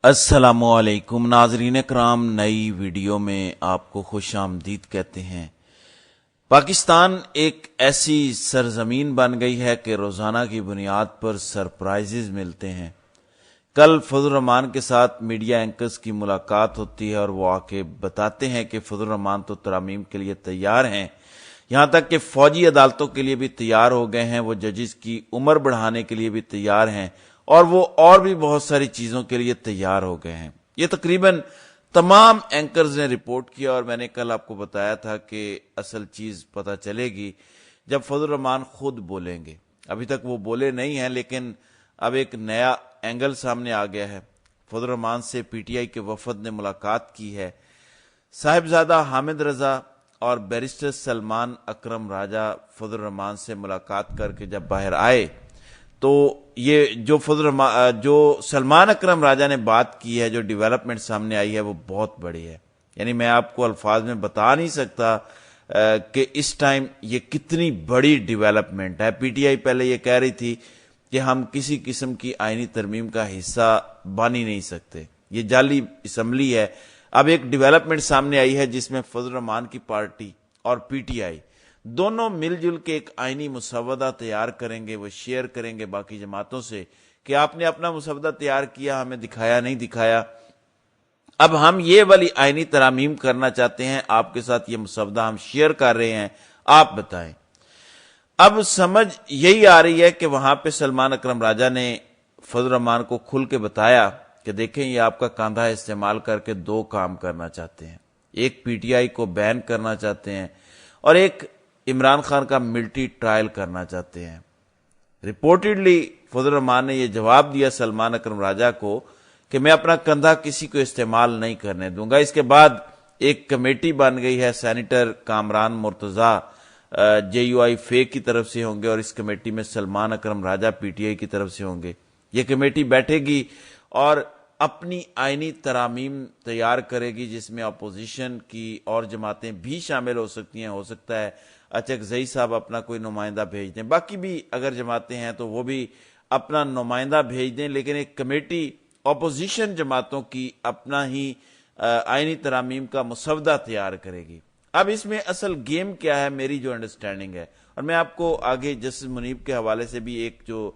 السلام علیکم ناظرین کرام، نئی ویڈیو میں آپ کو خوش آمدید کہتے ہیں۔ پاکستان ایک ایسی سرزمین بن گئی ہے کہ روزانہ کی بنیاد پر سرپرائزز ملتے ہیں۔ کل فضل الرحمان کے ساتھ میڈیا اینکرز کی ملاقات ہوتی ہے اور وہ آ کے بتاتے ہیں کہ فضل الرحمان تو ترامیم کے لیے تیار ہیں، یہاں تک کہ فوجی عدالتوں کے لیے بھی تیار ہو گئے ہیں، وہ ججز کی عمر بڑھانے کے لیے بھی تیار ہیں اور وہ اور بھی بہت ساری چیزوں کے لیے تیار ہو گئے ہیں۔ یہ تقریباً تمام اینکرز نے رپورٹ کیا اور میں نے کل آپ کو بتایا تھا کہ اصل چیز پتہ چلے گی جب فضل الرحمان خود بولیں گے۔ ابھی تک وہ بولے نہیں ہیں، لیکن اب ایک نیا اینگل سامنے آ گیا ہے۔ فضل الرحمان سے پی ٹی آئی کے وفد نے ملاقات کی ہے۔ صاحبزادہ حامد رضا اور بیرسٹر سلمان اکرم راجہ فضل الرحمان سے ملاقات کر کے جب باہر آئے تو یہ جو سلمان اکرم راجہ نے بات کی ہے، جو ڈیولپمنٹ سامنے آئی ہے، وہ بہت بڑی ہے۔ یعنی میں آپ کو الفاظ میں بتا نہیں سکتا کہ اس ٹائم یہ کتنی بڑی ڈیولپمنٹ ہے۔ پی ٹی آئی پہلے یہ کہہ رہی تھی کہ ہم کسی قسم کی آئینی ترمیم کا حصہ بن ہی نہیں سکتے، یہ جعلی اسمبلی ہے۔ اب ایک ڈیولپمنٹ سامنے آئی ہے جس میں فضل الرحمان کی پارٹی اور پی ٹی آئی دونوں مل جل کے ایک آئینی مسودہ تیار کریں گے، وہ شیئر کریں گے باقی جماعتوں سے کہ آپ نے اپنا مسودہ تیار کیا، ہمیں دکھایا نہیں دکھایا، اب ہم یہ والی آئینی ترامیم کرنا چاہتے ہیں، آپ کے ساتھ یہ مسودہ ہم شیئر کر رہے ہیں، آپ بتائیں۔ اب سمجھ یہی آ رہی ہے کہ وہاں پہ سلمان اکرم راجہ نے فضل الرحمان کو کھل کے بتایا کہ دیکھیں یہ آپ کا کاندھا استعمال کر کے دو کام کرنا چاہتے ہیں، ایک پی ٹی آئی کو بین کرنا چاہتے ہیں اور ایک عمران خان کا ملٹری ٹرائل کرنا چاہتے ہیں۔ رپورٹڈلی فضل الرحمان نے یہ جواب دیا سلمان اکرم راجہ کو کہ میں اپنا کندھا کسی کو استعمال نہیں کرنے دوں گا۔ اس کے بعد ایک کمیٹی بن گئی ہے، senator Kamran Murtaza J U I F کی طرف سے ہوں گے اور اس کمیٹی میں سلمان اکرم راجہ پی ٹی آئی کی طرف سے ہوں گے۔ یہ کمیٹی بیٹھے گی اور اپنی آئینی ترامیم تیار کرے گی جس میں اپوزیشن کی اور جماعتیں بھی شامل ہو سکتی ہیں، ہو سکتا ہے اچکزئی صاحب اپنا کوئی نمائندہ بھیج دیں، باقی بھی اگر جماعتیں ہیں تو وہ بھی اپنا نمائندہ بھیج دیں، لیکن ایک کمیٹی اپوزیشن جماعتوں کی اپنا ہی آئینی ترامیم کا مسودہ تیار کرے گی۔ اب اس میں اصل گیم کیا ہے، میری جو انڈرسٹینڈنگ ہے، اور میں آپ کو آگے جسٹس منیب کے حوالے سے بھی ایک جو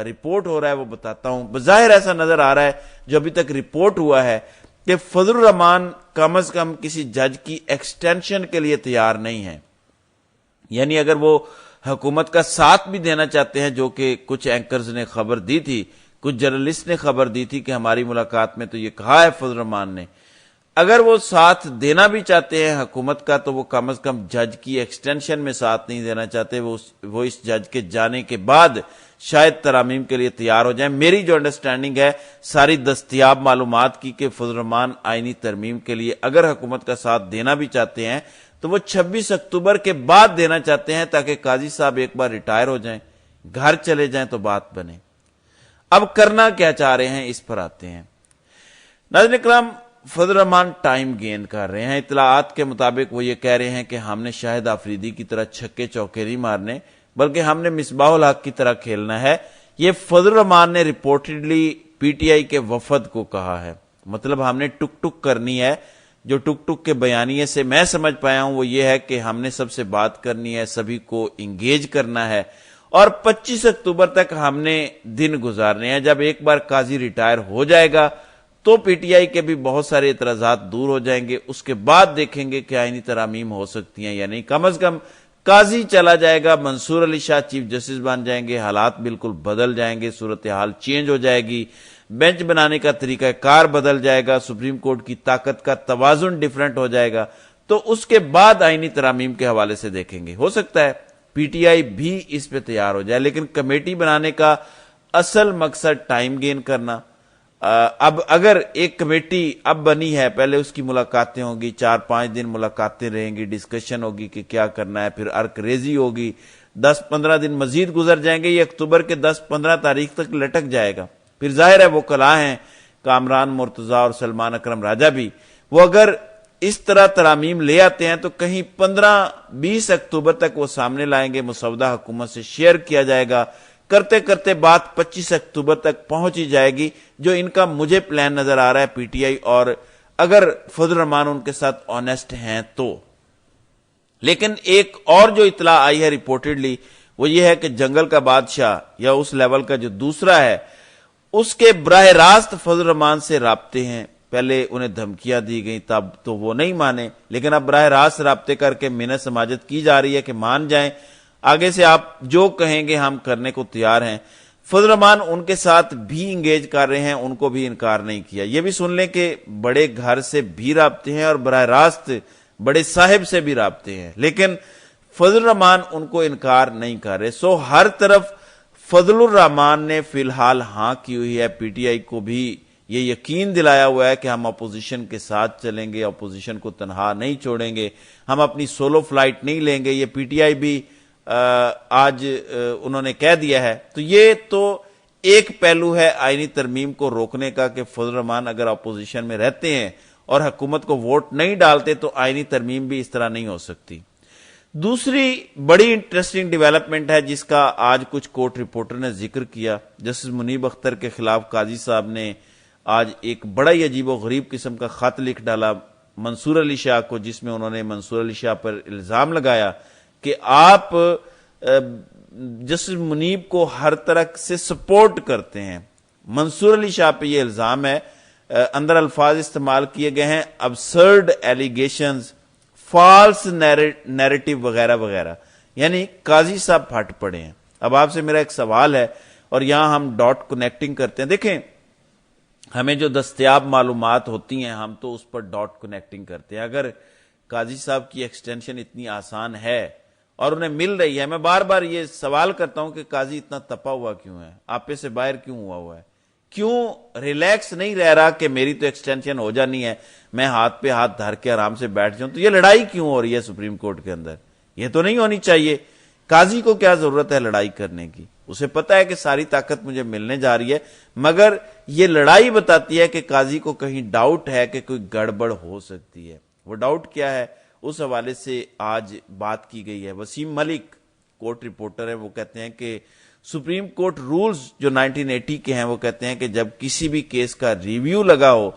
رپورٹ ہو رہا ہے وہ بتاتا ہوں۔ بظاہر ایسا نظر آ رہا ہے جو ابھی تک رپورٹ ہوا ہے کہ فضل الرحمان کم از کم کسی جج کی ایکسٹینشن کے لیے تیار نہیں ہے، یعنی اگر وہ حکومت کا ساتھ بھی دینا چاہتے ہیں، جو کہ کچھ اینکرز نے خبر دی تھی، کچھ جرنلسٹ نے خبر دی تھی کہ ہماری ملاقات میں تو یہ کہا ہے فضل الرحمان نے، اگر وہ ساتھ دینا بھی چاہتے ہیں حکومت کا تو وہ کم از کم جج کی ایکسٹینشن میں ساتھ نہیں دینا چاہتے، وہ اس جج کے جانے کے بعد شاید ترامیم کے لیے تیار ہو جائیں۔ میری جو انڈرسٹینڈنگ ہے ساری دستیاب معلومات کی کہ فضل الرحمان آئینی ترمیم کے لیے اگر حکومت کا ساتھ دینا بھی چاہتے ہیں تو وہ 26 اکتوبر کے بعد دینا چاہتے ہیں تاکہ قاضی صاحب ایک بار ریٹائر ہو جائیں، گھر چلے جائیں تو بات بنے۔ اب کرنا کیا چاہ رہے ہیں، اس پر آتے ہیں۔ ناظرین اکرام، فضل الرحمان ٹائم گین کر رہے ہیں۔ اطلاعات کے مطابق وہ یہ کہہ رہے ہیں کہ ہم نے شاہد آفریدی کی طرح چھکے چوکے نہیں مارنے، بلکہ ہم نے مصباح الحق کی طرح کھیلنا ہے۔ یہ فضل الرحمان نے رپورٹڈلی پی ٹی آئی کے وفد کو کہا ہے، مطلب ہم نے ٹک ٹک کرنی ہے۔ جو ٹک ٹک کے بیانیے سے میں سمجھ پایا ہوں وہ یہ ہے کہ ہم نے سب سے بات کرنی ہے، سبھی کو انگیج کرنا ہے اور 25 اکتوبر تک ہم نے دن گزارنے ہیں۔ جب ایک بار قاضی ریٹائر ہو جائے گا تو پی ٹی آئی کے بھی بہت سارے اعتراضات دور ہو جائیں گے، اس کے بعد دیکھیں گے کہ آئینی ترامیم ہو سکتی ہیں یا نہیں۔ کم از کم قاضی چلا جائے گا، منصور علی شاہ چیف جسٹس بن جائیں گے، حالات بالکل بدل جائیں گے، صورتحال چینج ہو جائے گی، بینچ بنانے کا طریقہ کار بدل جائے گا، سپریم کورٹ کی طاقت کا توازن ڈیفرنٹ ہو جائے گا، تو اس کے بعد آئینی ترامیم کے حوالے سے دیکھیں گے۔ ہو سکتا ہے پی ٹی آئی بھی اس پہ تیار ہو جائے، لیکن کمیٹی بنانے کا اصل مقصد ٹائم گین کرنا۔ اب اگر ایک کمیٹی اب بنی ہے، پہلے اس کی ملاقاتیں ہوں گی، 4-5 دن ملاقاتیں رہیں گی، ڈسکشن ہوگی کہ کیا کرنا ہے، پھر ارک ریزی ہوگی، 10-15 دن مزید گزر جائیں گے، یہ اکتوبر کے 10-15 تاریخ تک لٹک جائے گا۔ پھر ظاہر ہے وہ کلا ہیں کامران مرتضیٰ اور سلمان اکرم راجہ بھی، وہ اگر اس طرح ترامیم لے آتے ہیں تو کہیں 15-20 اکتوبر تک وہ سامنے لائیں گے، مسودہ حکومت سے شیئر کیا جائے گا کرتے کرتے بات 25 اکتوبر تک پہنچ ہی جائے گی، جو ان کا مجھے پلان نظر آ رہا ہے پی ٹی آئی، اور اگر فضل الرحمان ان کے ساتھ آنےسٹ ہیں تو۔ لیکن ایک اور جو اطلاع آئی ہے ریپورٹڈلی وہ یہ ہے کہ جنگل کا بادشاہ یا اس لیول کا جو دوسرا ہے، اس کے براہ راست فضل الرحمان سے رابطے ہیں۔ پہلے انہیں دھمکیاں دی گئیں، تب تو وہ نہیں مانے، لیکن اب براہ راست رابطے کر کے منت سماجت کی جا رہی ہے کہ مان جائیں، آگے سے آپ جو کہیں گے ہم کرنے کو تیار ہیں۔ فضل الرحمان ان کے ساتھ بھی انگیج کر رہے ہیں، ان کو بھی انکار نہیں کیا۔ یہ بھی سن لیں کہ بڑے گھر سے بھی رابطے ہیں اور براہ راست بڑے صاحب سے بھی رابطے ہیں، لیکن فضل الرحمان ان کو انکار نہیں کر رہے۔ سو ہر طرف فضل الرحمان نے فی الحال ہاں کی ہوئی ہے، پی ٹی آئی کو بھی یہ یقین دلایا ہوا ہے کہ ہم اپوزیشن کے ساتھ چلیں گے، اپوزیشن کو تنہا نہیں چھوڑیں گے، ہم اپنی سولو فلائٹ نہیں لیں گے۔ یہ پی ٹی آئی بھی آج انہوں نے کہہ دیا ہے۔ تو یہ تو ایک پہلو ہے آئینی ترمیم کو روکنے کا کہ فضل الرحمان اگر اپوزیشن میں رہتے ہیں اور حکومت کو ووٹ نہیں ڈالتے تو آئینی ترمیم بھی اس طرح نہیں ہو سکتی۔ دوسری بڑی انٹرسٹنگ ڈیولپمنٹ ہے جس کا آج کچھ کورٹ رپورٹر نے ذکر کیا، جسٹس منیب اختر کے خلاف قاضی صاحب نے آج ایک بڑا ہی عجیب و غریب قسم کا خط لکھ ڈالا منصور علی شاہ کو، جس میں انہوں نے منصور علی شاہ پر الزام لگایا کہ آپ جسٹس منیب کو ہر طرح سے سپورٹ کرتے ہیں۔ منصور علی شاہ پہ یہ الزام ہے، اندر الفاظ استعمال کیے گئے ہیں ابسرڈ ایلیگیشنز، فالس نیریٹو وغیرہ وغیرہ، یعنی قاضی صاحب پھٹ پڑے ہیں۔ اب آپ سے میرا ایک سوال ہے، اور یہاں ہم ڈاٹ کنیکٹنگ کرتے ہیں۔ دیکھیں، ہمیں جو دستیاب معلومات ہوتی ہیں ہم تو اس پر ڈاٹ کنیکٹنگ کرتے ہیں۔ اگر قاضی صاحب کی ایکسٹینشن اتنی آسان ہے اور انہیں مل رہی ہے، میں بار بار یہ سوال کرتا ہوں کہ قاضی اتنا تپا ہوا کیوں ہے، آپے سے باہر کیوں ہوا ہے، کیوں ریلیکس نہیں رہ رہا کہ میری تو ایکسٹینشن ہو جانی ہے، میں ہاتھ پہ ہاتھ دھر کے آرام سے بیٹھ جاؤں۔ تو یہ لڑائی کیوں ہو رہی ہے سپریم کورٹ کے اندر؟ یہ تو نہیں ہونی چاہیے۔ قاضی کو کیا ضرورت ہے لڑائی کرنے کی؟ اسے پتا ہے کہ ساری طاقت مجھے ملنے جا رہی ہے، مگر یہ لڑائی بتاتی ہے کہ قاضی کو کہیں ڈاؤٹ ہے کہ کوئی گڑبڑ ہو سکتی ہے۔ وہ ڈاؤٹ کیا ہے، اس حوالے سے آج بات کی گئی ہے۔ وسیم ملک کورٹ رپورٹر ہیں، وہ کہتے ہیں کہ سپریم کورٹ رولز جو 1980 کے ہیں وہ کہتے ہیں کہ جب کسی بھی کیس کا ریویو لگا ہو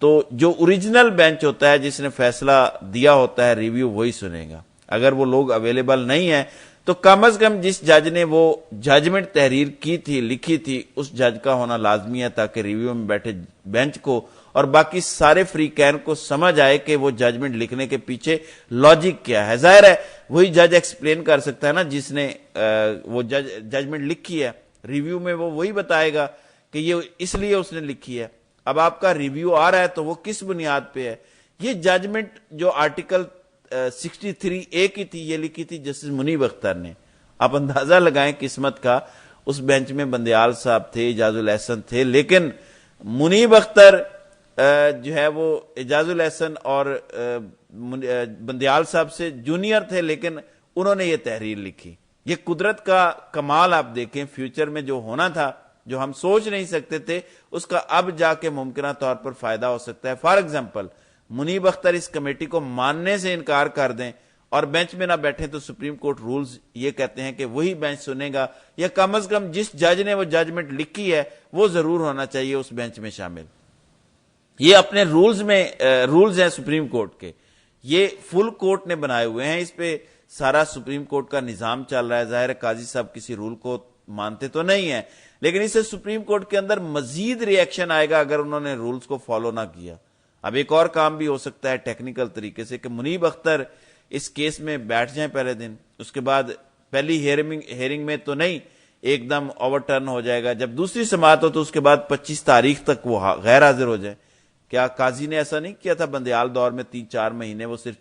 تو جو اوریجنل بینچ ہوتا ہے جس نے فیصلہ دیا ہوتا ہے ریویو وہی سنے گا۔ اگر وہ لوگ اویلیبل نہیں ہیں تو کم از کم جس جج نے وہ ججمنٹ تحریر کی تھی، لکھی تھی، اس جج کا ہونا لازمی ہے تاکہ ریویو میں بیٹھے بینچ کو اور باقی سارے فریقین کو سمجھ آئے کہ وہ ججمنٹ لکھنے کے پیچھے لاجک کیا ہے۔ ظاہر ہے وہی جج ایکسپلین کر سکتا ہے نا جس نے وہ ججمنٹ لکھی ہے، ریویو میں وہ وہی بتائے گا کہ یہ اس لیے اس نے لکھی ہے۔ اب آپ کا ریویو آ رہا ہے تو وہ کس بنیاد پہ ہے؟ یہ ججمنٹ جو آرٹیکل 63A کی تھی، یہ لکھی تھی جسٹس منیب اختر نے۔ آپ اندازہ لگائیں قسمت کا، اس بینچ میں بندیال صاحب تھے، اعجاز الاحسن تھے، لیکن منیب اختر جو ہے وہ اعجاز الاحسن اور بندیال صاحب سے جونیئر تھے، لیکن انہوں نے یہ تحریر لکھی۔ یہ قدرت کا کمال آپ دیکھیں، فیوچر میں جو ہونا تھا، جو ہم سوچ نہیں سکتے تھے، اس کا اب جا کے ممکنہ طور پر فائدہ ہو سکتا ہے۔ فار ایگزامپل، منیب اختر اس کمیٹی کو ماننے سے انکار کر دیں اور بینچ میں نہ بیٹھیں تو سپریم کورٹ رولز یہ کہتے ہیں کہ وہی بینچ سنے گا، یا کم از کم جس جج نے وہ ججمنٹ لکھی ہے وہ ضرور ہونا چاہیے اس بینچ میں شامل۔ یہ اپنے رولز ہیں سپریم کورٹ کے، یہ فل کورٹ نے بنائے ہوئے ہیں، اس پہ سارا سپریم کورٹ کا نظام چل رہا ہے۔ ظاہر ہے قاضی صاحب کسی رول کو مانتے تو نہیں ہیں، لیکن اس سے سپریم کورٹ کے اندر مزید ری ایکشن آئے گا اگر انہوں نے رولز کو فالو نہ کیا۔ اب ایک اور کام بھی ہو سکتا ہے ٹیکنیکل طریقے سے کہ منیب اختر اس کیس میں بیٹھ جائیں پہلے دن، اس کے بعد پہلی ہیئرنگ میں تو نہیں، ایک دم اوور ٹرن ہو جائے گا، جب دوسری سماعت ہو تو اس کے بعد 25 تاریخ تک وہ غیر حاضر ہو جائے۔ کیا قاضی نے ایسا نہیں کیا تھا بندیال دور میں؟ 3-4 مہینے وہ صرف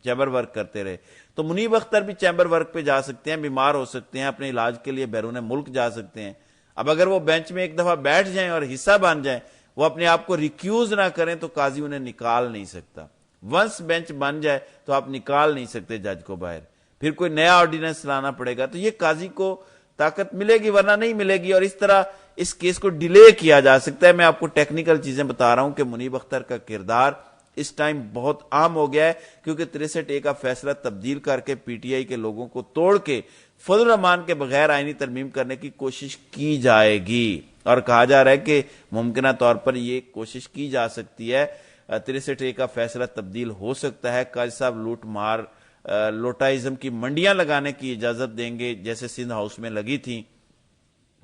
چیمبر ورک کرتے رہے۔ تو منیب اختر بھی چیمبر ورک پہ جا سکتے ہیں، بیمار ہو سکتے ہیں، اپنے علاج کے لیے بیرون ملک جا سکتے ہیں۔ اب اگر وہ بینچ میں ایک دفعہ بیٹھ جائیں اور حصہ بن جائیں، وہ اپنے آپ کو ریکیوز نہ کریں تو قاضی انہیں نکال نہیں سکتا۔ ونس بینچ بن جائے تو آپ نکال نہیں سکتے جج کو باہر، پھر کوئی نیا آرڈیننس لانا پڑے گا۔ تو یہ قاضی کو طاقت ملے گی ورنہ نہیں ملے گی، اور اس طرح اس کیس کو ڈیلے کیا جا سکتا ہے۔ میں آپ کو ٹیکنیکل چیزیں بتا رہا ہوں کہ منیب اختر کا کردار اس ٹائم بہت عام ہو گیا ہے، کیونکہ 63A کا فیصلہ تبدیل کر کے پی ٹی آئی کے لوگوں کو توڑ کے فضل الرحمان کے بغیر آئینی ترمیم کرنے کی کوشش کی جائے گی، اور کہا جا رہا ہے کہ ممکنہ طور پر یہ کوشش کی جا سکتی ہے، 63A کا فیصلہ تبدیل ہو سکتا ہے، قاضی صاحب لوٹ مار لوٹائزم کی منڈیاں لگانے کی اجازت دیں گے جیسے سندھ ہاؤس میں لگی تھی،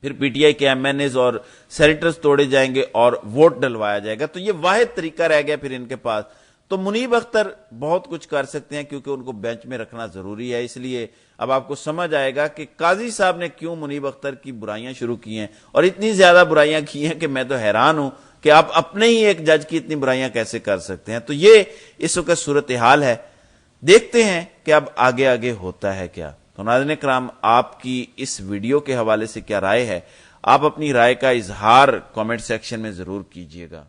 پھر پی ٹی آئی کے ایم این ایز اور سینیٹرز توڑے جائیں گے اور ووٹ ڈلوایا جائے گا، تو یہ واحد طریقہ رہ گیا پھر ان کے پاس۔ تو منیب اختر بہت کچھ کر سکتے ہیں کیونکہ ان کو بینچ میں رکھنا ضروری ہے، اس لیے اب آپ کو سمجھ آئے گا کہ قاضی صاحب نے کیوں منیب اختر کی برائیاں شروع کی ہیں، اور اتنی زیادہ برائیاں کی ہیں کہ میں تو حیران ہوں کہ آپ اپنے ہی ایک جج کی اتنی برائیاں کیسے کر سکتے ہیں۔ تو یہ اس وقت صورتحال ہے، دیکھتے ہیں کہ اب آگے آگے ہوتا ہے کیا۔ تو ناظرین کرام، آپ کی اس ویڈیو کے حوالے سے کیا رائے ہے؟ آپ اپنی رائے کا اظہار کامنٹ سیکشن میں ضرور کیجئے گا۔